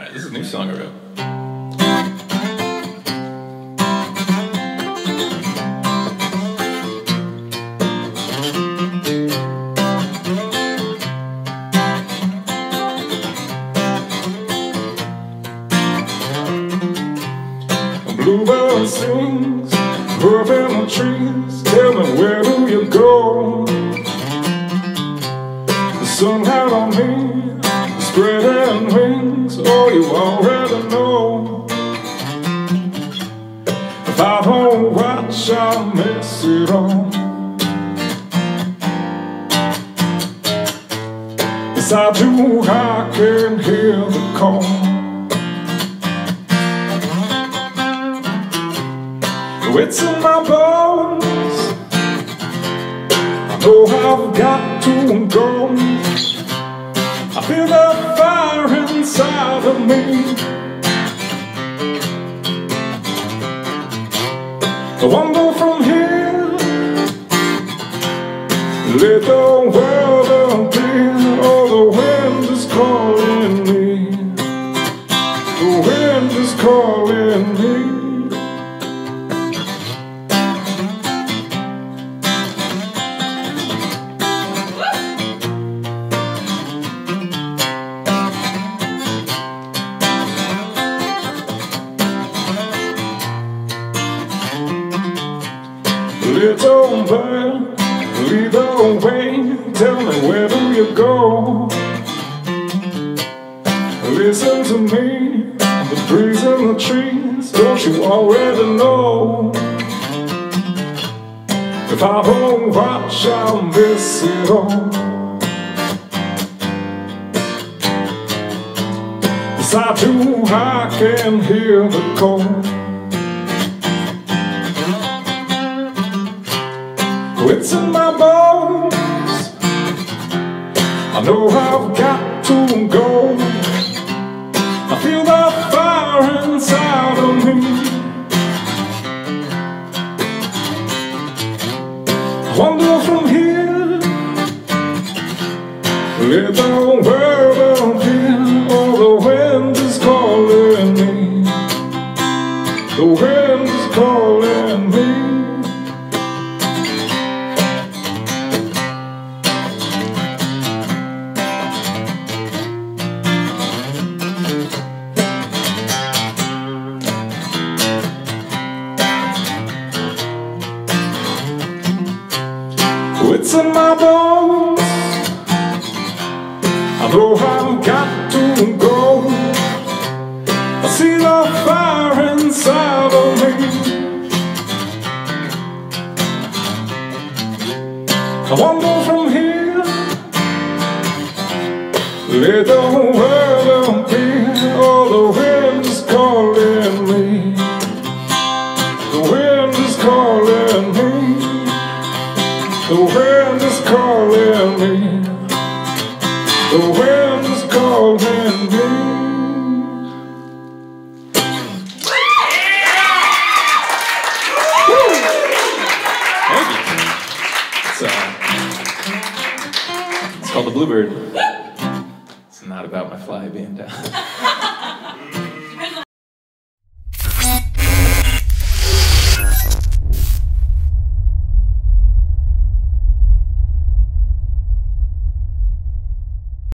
Alright, this is a new song I wrote. Bluebird sings, up in the trees. Tell me, where do you go? The sun had on me, spreading wings. Oh, you already know. If I don't watch, I'll miss it all. Yes, I do, I can hear the call. It's in my bones. I know I've got to go. I feel the fire inside of me. I wander from here, let the world appear. Oh, the wind is calling me. The wind is calling me. Little bird, lead the way. Tell me, where do you go? Listen to me, the breeze in the trees. Don't you already know? If I don't watch, I'll miss it all. Yes, I do, I can hear the call. It's in my bones. I know I've got to go. I feel the fire inside of me. I wander from here, let the world appear. Oh, the wind is calling me. The wind is calling me. It's in my bones. I know I've got to go. I see the fire inside of me. I wander from here, let the world appear. Oh, the wind is calling me. The wind is calling me. The wind is calling me. The wind is calling me. It's called The Bluebird. It's not about my fly being down.